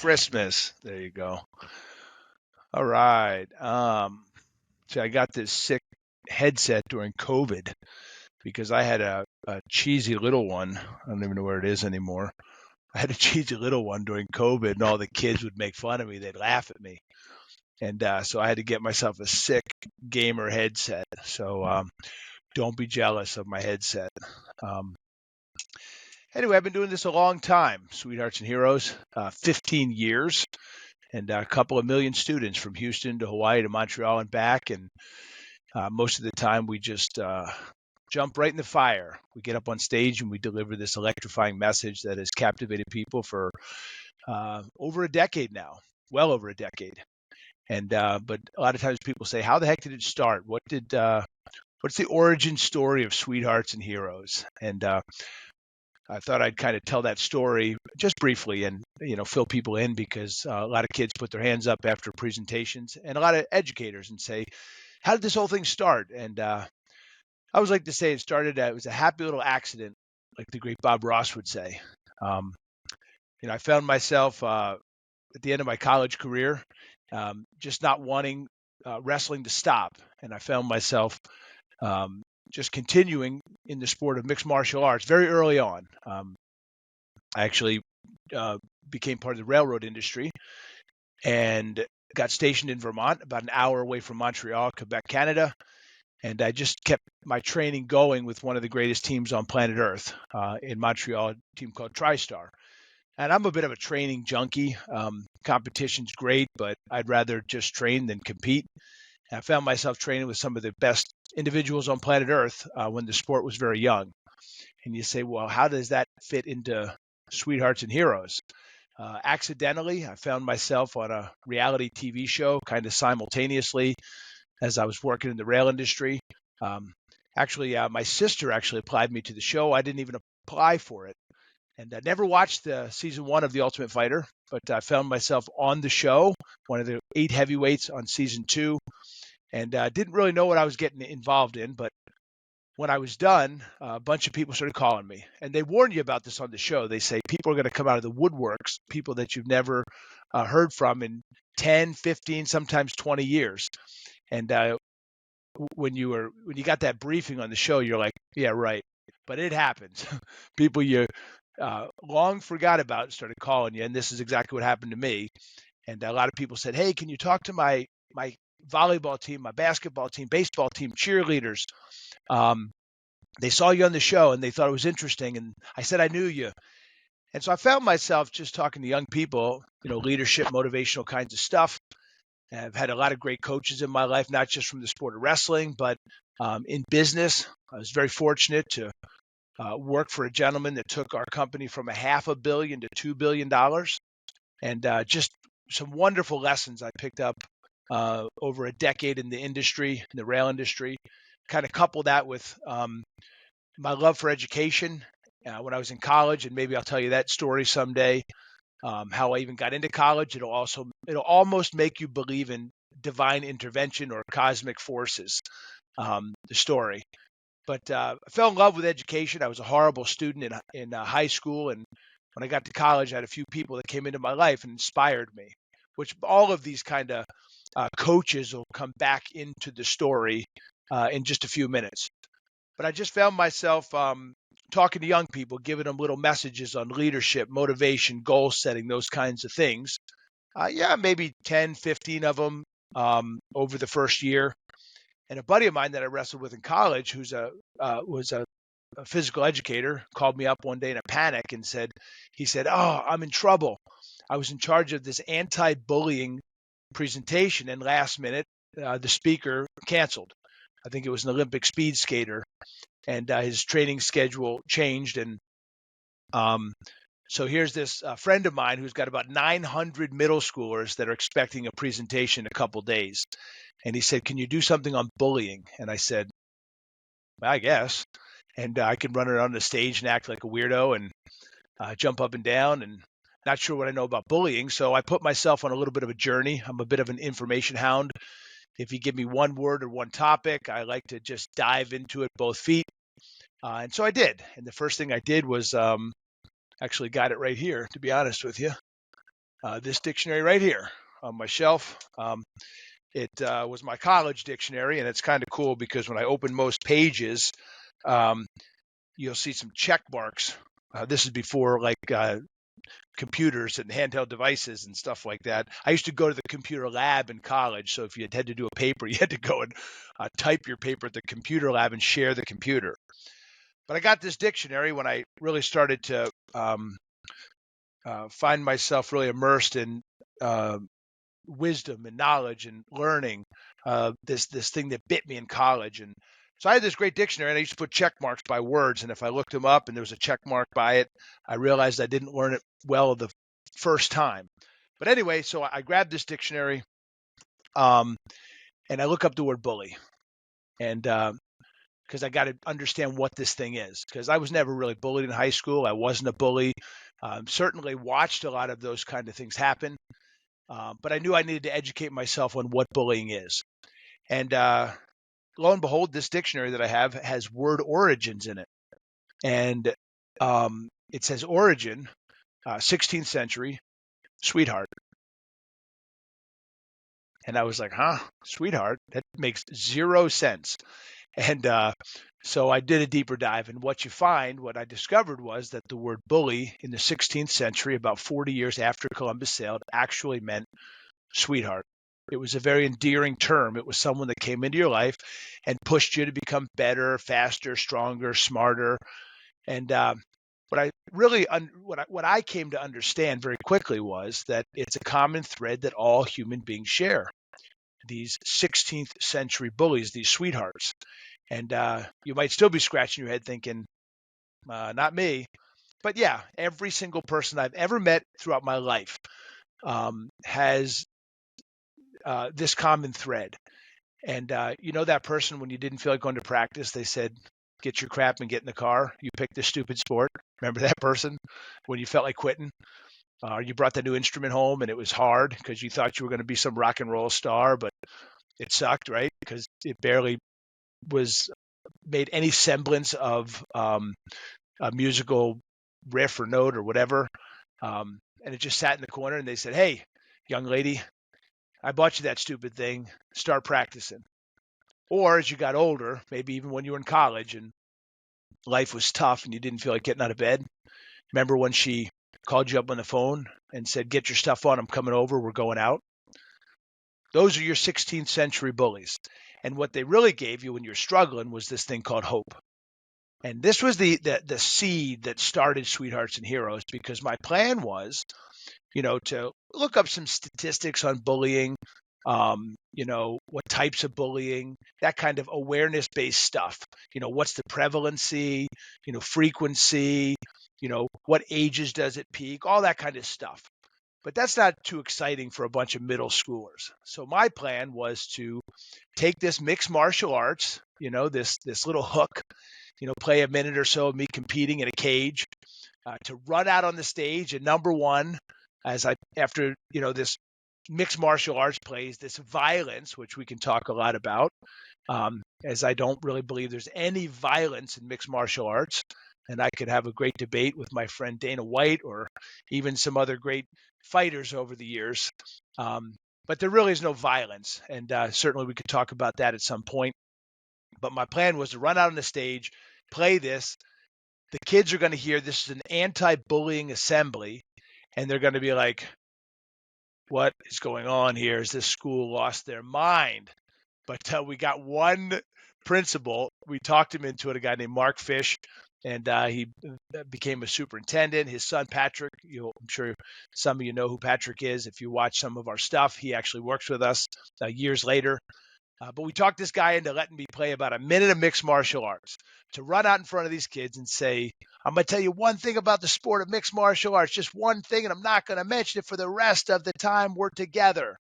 Christmas. There you go. All right. So I got this sick headset during COVID because I had a cheesy little one. I don't even know where it is anymore. I had a cheesy little one during COVID, and all the kids would make fun of me. They'd laugh at me. And so I had to get myself a sick gamer headset. So don't be jealous of my headset. Um, anyway, I've been doing this a long time, Sweethearts and Heroes, 15 years. And a couple of million students from Houston to Hawaii to Montreal and back. And most of the time, we just jump right in the fire. We get up on stage and we deliver this electrifying message that has captivated people for over a decade now, well over a decade. And but a lot of times people say, "How the heck did it start? What's the origin story of Sweethearts and Heroes?" And I thought I'd kind of tell that story just briefly and, fill people in because a lot of kids put their hands up after presentations and a lot of educators and say, how did this whole thing start? And I always like to say it was a happy little accident, like the great Bob Ross would say. I found myself at the end of my college career just not wanting wrestling to stop. And I found myself just continuing in the sport of mixed martial arts very early on. I actually became part of the railroad industry and got stationed in Vermont, about an hour away from Montreal, Quebec, Canada. And I just kept my training going with one of the greatest teams on planet Earth in Montreal, a team called TriStar. And I'm a bit of a training junkie. Competition's great, but I'd rather just train than compete. And I found myself training with some of the best individuals on planet Earth when the sport was very young. And you say, well, how does that fit into Sweethearts and Heroes? Accidentally, I found myself on a reality TV show kind of simultaneously as I was working in the rail industry. My sister actually applied me to the show. I didn't even apply for it. And I never watched the season 1 of The Ultimate Fighter, but I found myself on the show, one of the 8 heavyweights on season 2, and didn't really know what I was getting involved in. But when I was done, a bunch of people started calling me, and they warn you about this on the show. They say people are going to come out of the woodworks, people that you've never heard from in 10, 15, sometimes 20 years. And when you got that briefing on the show, you're like, yeah, right. But it happens. People you long forgot about started calling you, and this is exactly what happened to me. And a lot of people said, hey, can you talk to my volleyball team, my basketball team, baseball team, cheerleaders? They saw you on the show and they thought it was interesting. And I said, I knew you. And so I found myself just talking to young people, leadership, motivational kinds of stuff. And I've had a lot of great coaches in my life, not just from the sport of wrestling, but in business. I was very fortunate to work for a gentleman that took our company from $500 million to $2 billion. And just some wonderful lessons I picked up over a decade in the industry, in the rail industry. Kind of couple that with my love for education when I was in college, and maybe I'll tell you that story someday. How I even got into college. It'll almost make you believe in divine intervention or cosmic forces. The story. But I fell in love with education. I was a horrible student in high school, and when I got to college, I had a few people that came into my life and inspired me. Which all of these kind of coaches will come back into the story in just a few minutes. But I just found myself talking to young people, giving them little messages on leadership, motivation, goal setting, those kinds of things. Maybe 10, 15 of them over the first year. And a buddy of mine that I wrestled with in college, who was a physical educator, called me up one day in a panic and said, oh, I'm in trouble. I was in charge of this anti-bullying presentation, and last minute, the speaker canceled. I think it was an Olympic speed skater, and his training schedule changed. And so here's this friend of mine who's got about 900 middle schoolers that are expecting a presentation in a couple days. And he said, can you do something on bullying? And I said, I guess. And I can run around the stage and act like a weirdo and jump up and down, and not sure what I know about bullying. So I put myself on a little bit of a journey. I'm a bit of an information hound. If you give me one word or one topic, I like to just dive into it both feet. And so I did. And the first thing I did was actually got it right here, to be honest with you. this dictionary right here on my shelf. It was my college dictionary, and it's kind of cool because when I open most pages, um, you'll see some check marks. This is before computers and handheld devices and stuff like that. I used to go to the computer lab in college, so if you had to do a paper, you had to go and type your paper at the computer lab and share the computer. But I got this dictionary when I really started to find myself really immersed in uh, wisdom and knowledge and learning. This thing that bit me in college, and so I had this great dictionary, and I used to put check marks by words. And if I looked them up and there was a check mark by it, I realized I didn't learn it well the first time. But anyway, so I grabbed this dictionary, and I look up the word bully, and because I got to understand what this thing is, because I was never really bullied in high school. I wasn't a bully. Certainly watched a lot of those kind of things happen, but I knew I needed to educate myself on what bullying is. And lo and behold, this dictionary that I have has word origins in it. And it says origin, 16th century, sweetheart. And I was like, huh, sweetheart? That makes zero sense. And so I did a deeper dive. And what I discovered was that the word bully in the 16th century, about 40 years after Columbus sailed, actually meant sweetheart. It was a very endearing term. It was someone that came into your life and pushed you to become better, faster, stronger, smarter. And what I came to understand very quickly was that it's a common thread that all human beings share. These 16th century bullies, these sweethearts. And you might still be scratching your head thinking, not me. But yeah, every single person I've ever met throughout my life has this common thread. And that person, when you didn't feel like going to practice, they said, get your crap and get in the car. You picked this stupid sport. Remember that person when you felt like quitting? You brought the new instrument home and it was hard because you thought you were going to be some rock and roll star, but it sucked, right? Because it barely was made any semblance of a musical riff or note or whatever. And it just sat in the corner and they said, hey, young lady, I bought you that stupid thing. Start practicing. Or as you got older, maybe even when you were in college and life was tough and you didn't feel like getting out of bed. Remember when she called you up on the phone and said, get your stuff on, I'm coming over, we're going out? Those are your 16th century bullies. And what they really gave you when you're struggling was this thing called hope. And this was the seed that started Sweethearts and Heroes, because my plan was, to look up some statistics on bullying, what types of bullying, that kind of awareness-based stuff. What's the prevalency, frequency, what ages does it peak, all that kind of stuff. But that's not too exciting for a bunch of middle schoolers. So my plan was to take this mixed martial arts, this little hook, play a minute or so of me competing in a cage, to run out on the stage. And number one, after this mixed martial arts plays, this violence, which we can talk a lot about, as I don't really believe there's any violence in mixed martial arts. And I could have a great debate with my friend Dana White or even some other great fighters over the years. But there really is no violence. And certainly we could talk about that at some point. But my plan was to run out on the stage, play this. The kids are going to hear this is an anti-bullying assembly, and they're going to be like, what is going on here? Has this school lost their mind? But we got one principal. We talked him into it, a guy named Mark Fish, and he became a superintendent. His son, Patrick, I'm sure some of you know who Patrick is. If you watch some of our stuff, he actually works with us years later. But we talked this guy into letting me play about a minute of mixed martial arts to run out in front of these kids and say, I'm going to tell you one thing about the sport of mixed martial arts, just one thing, and I'm not going to mention it for the rest of the time we're together.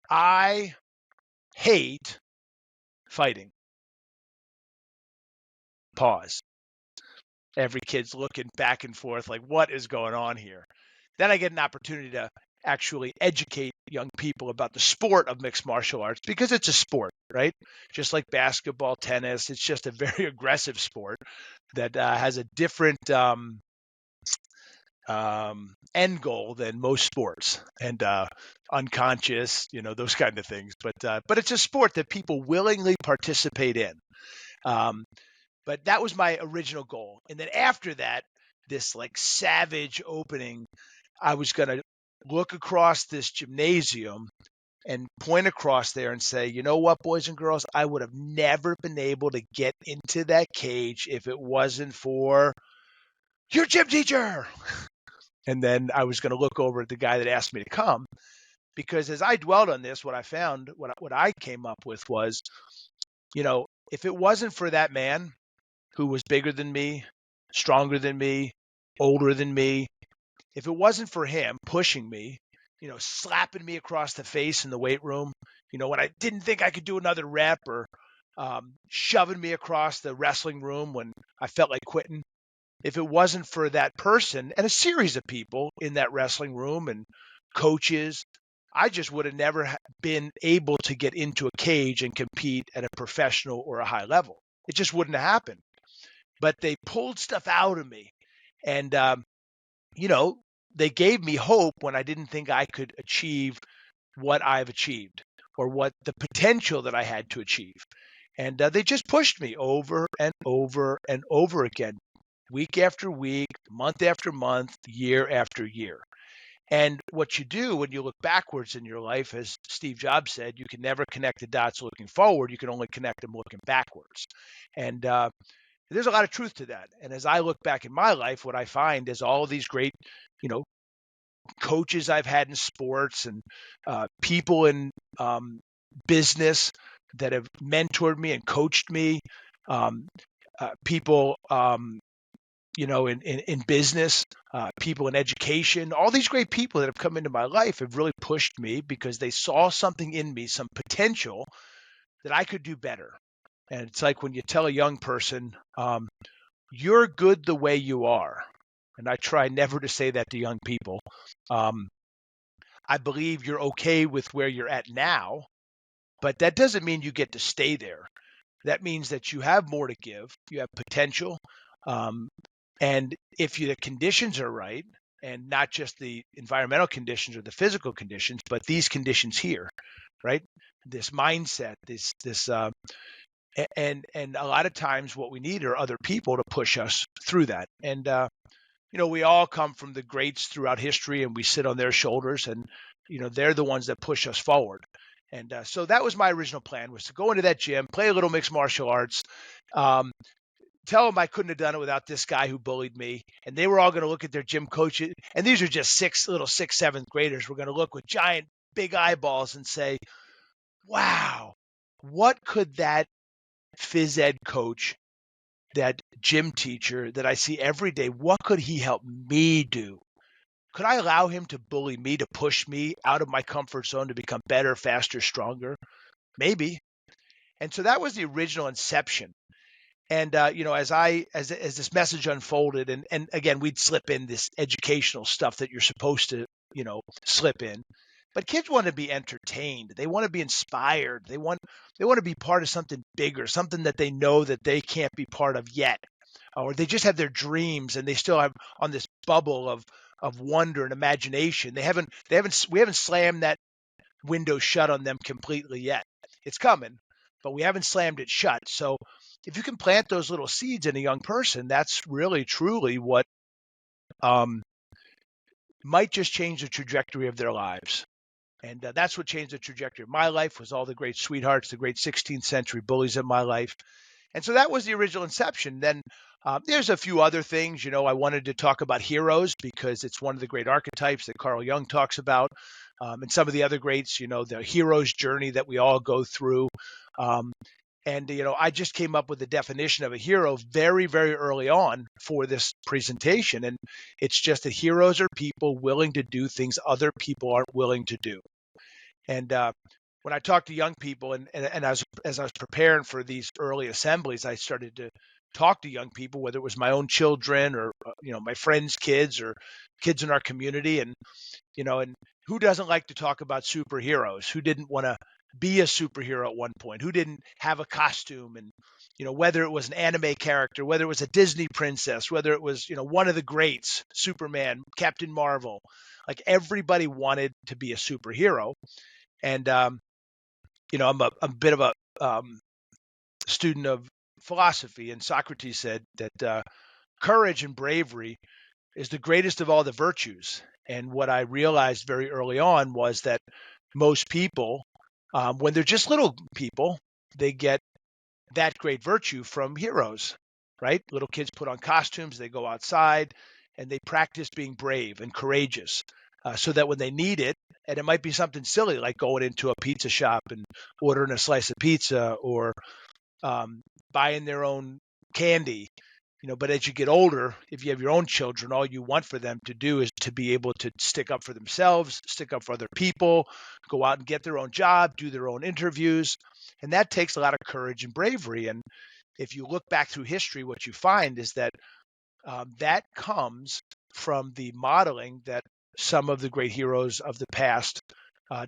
I hate fighting. Pause. Every kid's looking back and forth like, what is going on here? Then I get an opportunity to actually educate young people about the sport of mixed martial arts, because it's a sport, right? Just like basketball, tennis, it's just a very aggressive sport that has a different end goal than most sports, and unconscious, those kind of things. But it's a sport that people willingly participate in. Um, but that was my original goal. And then after that, this like savage opening, I was going to look across this gymnasium and point across there and say, you know what, boys and girls, I would have never been able to get into that cage if it wasn't for your gym teacher. And then I was going to look over at the guy that asked me to come, because as I dwelled on this, what I found, what I came up with was, if it wasn't for that man who was bigger than me, stronger than me, older than me, if it wasn't for him pushing me, slapping me across the face in the weight room, when I didn't think I could do another rep, or shoving me across the wrestling room when I felt like quitting, if it wasn't for that person and a series of people in that wrestling room and coaches, I just would have never been able to get into a cage and compete at a professional or a high level. It just wouldn't have happened. But they pulled stuff out of me, and they gave me hope when I didn't think I could achieve what I've achieved, or what the potential that I had to achieve. And they just pushed me over and over and over again, week after week, month after month, year after year. And what you do when you look backwards in your life, as Steve Jobs said, you can never connect the dots looking forward. You can only connect them looking backwards. And there's a lot of truth to that. And as I look back in my life, what I find is all of these great, coaches I've had in sports, and people in business that have mentored me and coached me, people, in business, people in education, all these great people that have come into my life have really pushed me because they saw something in me, some potential that I could do better. And it's like when you tell a young person, you're good the way you are. And I try never to say that to young people. I believe you're okay with where you're at now, but that doesn't mean you get to stay there. That means that you have more to give. You have potential. And if the conditions are right, and not just the environmental conditions or the physical conditions, but these conditions here, right? This mindset, and a lot of times what we need are other people to push us through that. And we all come from the greats throughout history, and we sit on their shoulders, and they're the ones that push us forward. And so that was my original plan, was to go into that gym, play a little mixed martial arts, tell them I couldn't have done it without this guy who bullied me. And they were all going to look at their gym coaches, and these are just sixth, seventh graders. We're going to look with giant, big eyeballs and say, wow, what could that phys ed coach, that gym teacher that I see every day, what could he help me do? Could I allow him to bully me, to push me out of my comfort zone to become better, faster, stronger? Maybe. And so that was the original inception. And as this message unfolded, and again, we'd slip in this educational stuff that you're supposed to slip in, but kids want to be entertained. They want to be inspired. They want to be part of something bigger, something that they know that they can't be part of yet, or they just have their dreams and they still have on this bubble of wonder and imagination. We haven't slammed that window shut on them completely yet. It's coming, but we haven't slammed it shut. So if you can plant those little seeds in a young person, that's really, truly what might just change the trajectory of their lives. And that's what changed the trajectory of my life, was all the great sweethearts, the great 16th century bullies in my life. And so that was the original inception. Then there's a few other things. I wanted to talk about heroes because it's one of the great archetypes that Carl Jung talks about. And some of the other greats, the hero's journey that we all go through. And I just came up with the definition of a hero very, very early on for this presentation. And it's just that heroes are people willing to do things other people aren't willing to do. And when I talk to young people, and as I was preparing for these early assemblies, I started to talk to young people, whether it was my own children or my friends' kids or kids in our community, and who doesn't like to talk about superheroes? Who didn't want to be a superhero at one point, who didn't have a costume, and whether it was an anime character, whether it was a Disney princess, whether it was one of the greats, Superman, Captain Marvel, like everybody wanted to be a superhero. And I'm a bit of a student of philosophy, and Socrates said that courage and bravery is the greatest of all the virtues. And what I realized very early on was that most people, when they're just little people, they get that great virtue from heroes, right? Little kids put on costumes, they go outside, and they practice being brave and courageous, so that when they need it, and it might be something silly like going into a pizza shop and ordering a slice of pizza, or buying their own candy. But as you get older, if you have your own children, all you want for them to do is to be able to stick up for themselves, stick up for other people, go out and get their own job, do their own interviews. And that takes a lot of courage and bravery. And if you look back through history, what you find is that that comes from the modeling that some of the great heroes of the past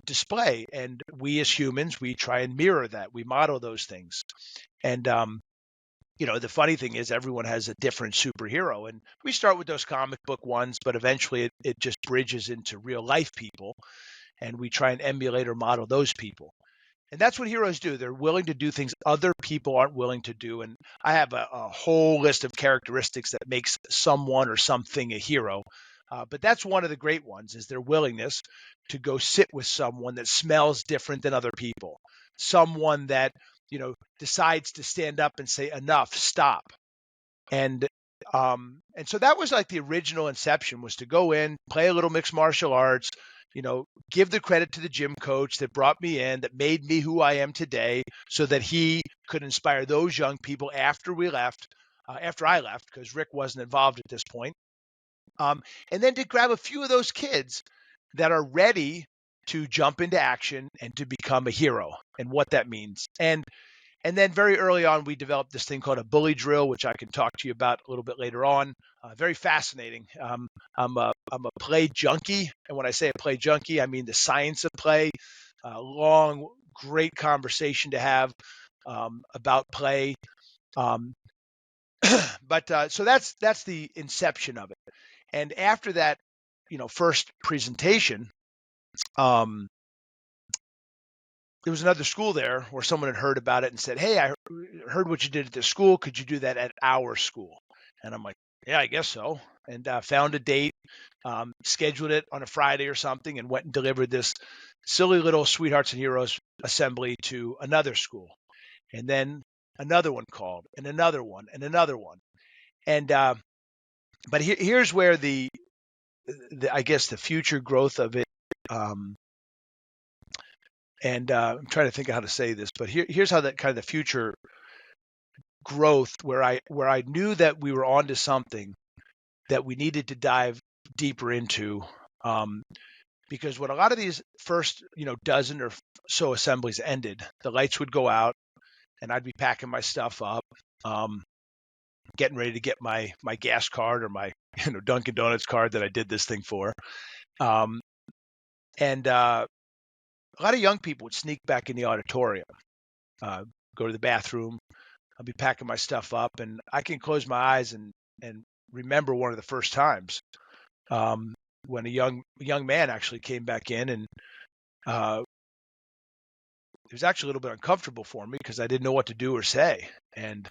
display. And we as humans, we try and mirror that. We model those things. And the funny thing is everyone has a different superhero, and we start with those comic book ones, but eventually it just bridges into real life people, and we try and emulate or model those people. And that's what heroes do. They're willing to do things other people aren't willing to do. And I have a whole list of characteristics that makes someone or something a hero. But that's one of the great ones, is their willingness to go sit with someone that smells different than other people, someone that decides to stand up and say, enough, stop. And so that was like the original inception, was to go in, play a little mixed martial arts, give the credit to the gym coach that brought me in, that made me who I am today, so that he could inspire those young people after I left, because Rick wasn't involved at this point. And then to grab a few of those kids that are ready to jump into action and to become a hero, and what that means. And then very early on, we developed this thing called a bully drill, which I can talk to you about a little bit later on. Very fascinating. I'm a play junkie. And when I say a play junkie, I mean the science of play. Long, great conversation to have about play. But so that's the inception of it. And after that, first presentation, there was another school there where someone had heard about it and said, "Hey, I heard what you did at this school. Could you do that at our school?" And I'm like, "Yeah, I guess so." And found a date, scheduled it on a Friday or something, and went and delivered this silly little Sweethearts and Heroes assembly to another school. And then another one called, and another one, and another one. And but here's where the I guess the future growth of it. And I'm trying to think of how to say this, but here's how that kind of the future growth, where I knew that we were onto something that we needed to dive deeper into, because when a lot of these first dozen or so assemblies ended, the lights would go out, and I'd be packing my stuff up, getting ready to get my gas card or my Dunkin' Donuts card that I did this thing for, and a lot of young people would sneak back in the auditorium, go to the bathroom. I'll be packing my stuff up, and I can close my eyes and remember one of the first times when a young man actually came back in, and it was actually a little bit uncomfortable for me because I didn't know what to do or say, and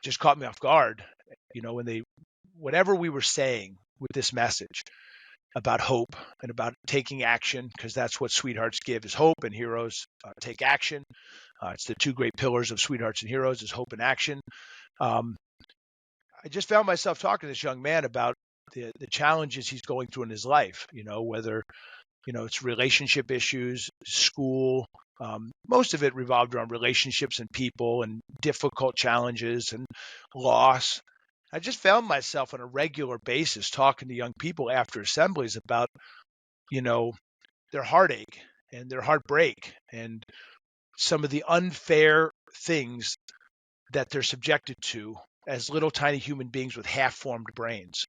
just caught me off guard. When whatever we were saying with this message about hope and about taking action, because that's what Sweethearts give, is hope, and Heroes take action. It's the two great pillars of Sweethearts and Heroes, is hope and action. I just found myself talking to this young man about the challenges he's going through in his life, whether it's relationship issues, school. Most of it revolved around relationships and people and difficult challenges and loss. I just found myself on a regular basis talking to young people after assemblies about, their heartache and their heartbreak and some of the unfair things that they're subjected to as little tiny human beings with half-formed brains.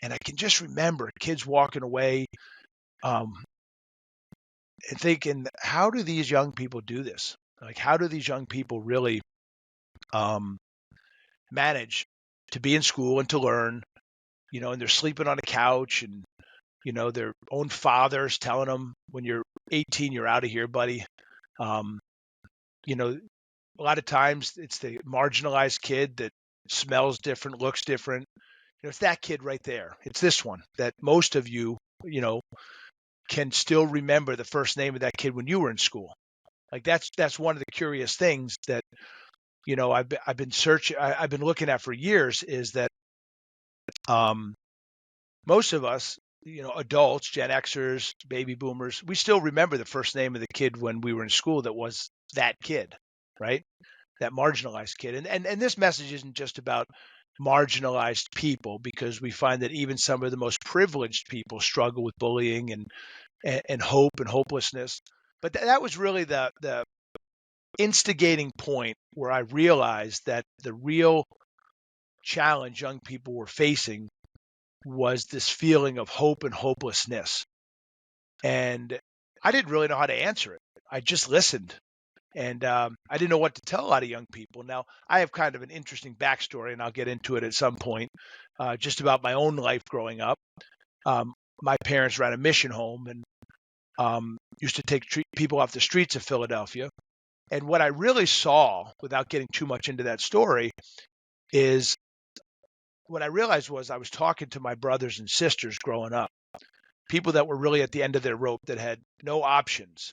And I can just remember kids walking away and thinking, how do these young people do this? Like, how do these young people really um, manage to be in school and to learn, and they're sleeping on a couch and, their own fathers telling them when you're 18, you're out of here, buddy. Um, you know, a lot of times it's the marginalized kid that smells different, looks different. It's that kid right there. It's this one that most of you, can still remember the first name of that kid when you were in school. Like that's one of the curious things that I've been searching, I've been looking at for years is that um, most of us, adults, Gen Xers, baby boomers, we still remember the first name of the kid when we were in school that was that kid, right? That marginalized kid. And this message isn't just about marginalized people, because we find that even some of the most privileged people struggle with bullying and hope and hopelessness. But that was really the instigating point where I realized that the real challenge young people were facing was this feeling of hope and hopelessness. And I didn't really know how to answer it. I just listened. And I didn't know what to tell a lot of young people. Now, I have kind of an interesting backstory, and I'll get into it at some point, just about my own life growing up. My parents ran a mission home and used to take people off the streets of Philadelphia. And what I really saw, without getting too much into that story, is what I realized was I was talking to my brothers and sisters growing up, people that were really at the end of their rope that had no options.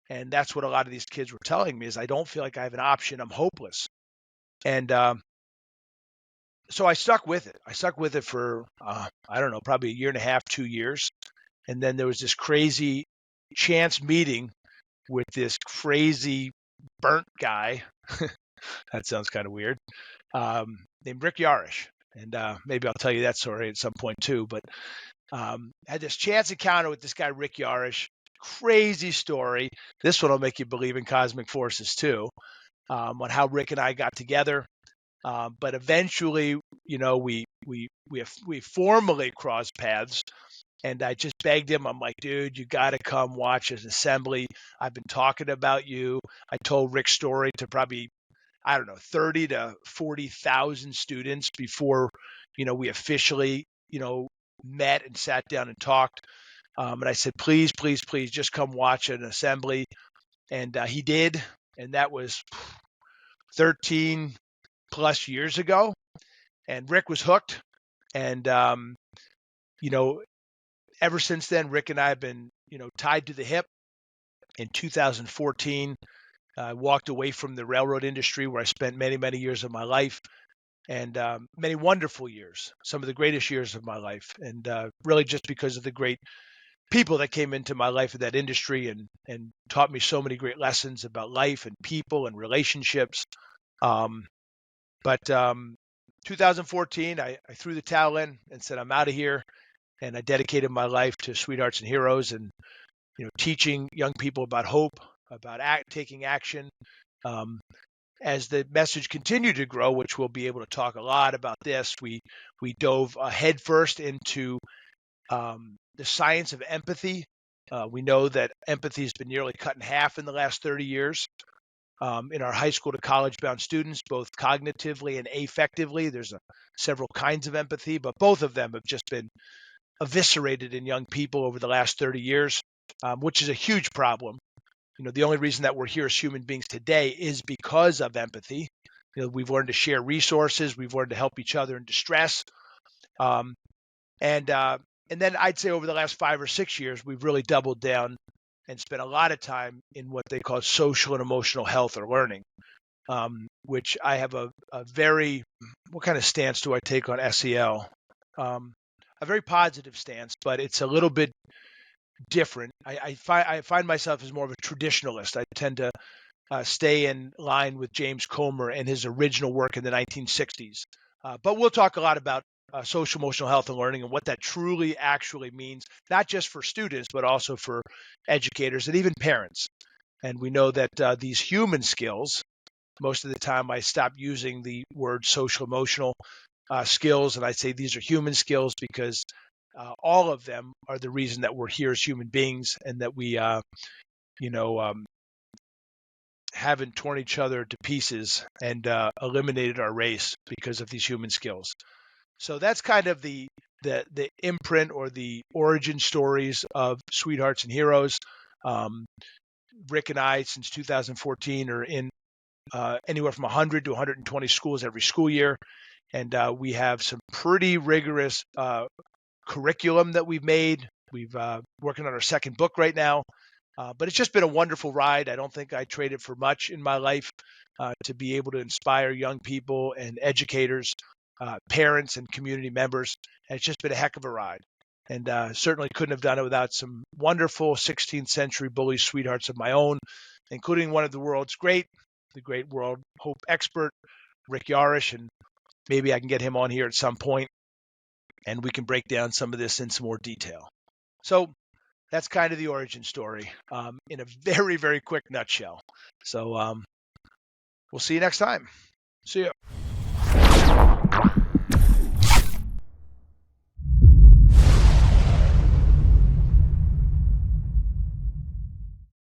And that's what a lot of these kids were telling me is I don't feel like I have an option. I'm hopeless. And so I stuck with it. I stuck with it for, I don't know, probably a year and a half, 2 years. And then there was this crazy chance meeting with this crazy burnt guy. That sounds kind of weird. Named Rick Yarish. And maybe I'll tell you that story at some point too. But had this chance encounter with this guy, Rick Yarish. Crazy story. This one will make you believe in cosmic forces too, on how Rick and I got together. But eventually, we formally crossed paths. And I just begged him. I'm like, dude, you got to come watch an assembly. I've been talking about you. I told Rick's story to probably, I don't know, 30 to 40,000 students before, we officially, met and sat down and talked. And I said, please, please, please, just come watch an assembly. And he did. And that was 13 plus years ago. And Rick was hooked. And, ever since then, Rick and I have been, tied to the hip. In 2014, I walked away from the railroad industry where I spent many, many years of my life, and many wonderful years, some of the greatest years of my life. And really just because of the great people that came into my life in that industry and taught me so many great lessons about life and people and relationships. But 2014, I threw the towel in and said, I'm out of here. And I dedicated my life to Sweethearts and Heroes and, teaching young people about hope, about taking action. As the message continued to grow, which we'll be able to talk a lot about this, we dove headfirst into the science of empathy. We know that empathy has been nearly cut in half in the last 30 years. In our high school to college bound students, both cognitively and affectively. There's several kinds of empathy, but both of them have just been eviscerated in young people over the last 30 years, which is a huge problem. The only reason that we're here as human beings today is because of empathy. We've learned to share resources. We've learned to help each other in distress. And then I'd say over the last 5 or 6 years, we've really doubled down and spent a lot of time in what they call social and emotional health or learning, which I have a very, what kind of stance do I take on SEL? A very positive stance, but it's a little bit different. I find myself as more of a traditionalist. I tend to stay in line with James Comer and his original work in the 1960s. But we'll talk a lot about social emotional health and learning and what that truly actually means, not just for students, but also for educators and even parents. And we know that these human skills, most of the time I stop using the word social emotional skills, and I say these are human skills because all of them are the reason that we're here as human beings and that we haven't torn each other to pieces and eliminated our race because of these human skills. So that's kind of the imprint or the origin stories of Sweethearts and Heroes. Rick and I, since 2014, are in anywhere from 100 to 120 schools every school year. And we have some pretty rigorous curriculum that we've made. We've working on our second book right now. But it's just been a wonderful ride. I don't think I traded for much in my life to be able to inspire young people and educators, parents and community members. And it's just been a heck of a ride. And certainly couldn't have done it without some wonderful 16th century bully sweethearts of my own, including one of the world's the great world H.O.P.E expert, Rick Yarish. And maybe I can get him on here at some point and we can break down some of this in some more detail. So that's kind of the origin story in a very, very quick nutshell. So we'll see you next time. See ya.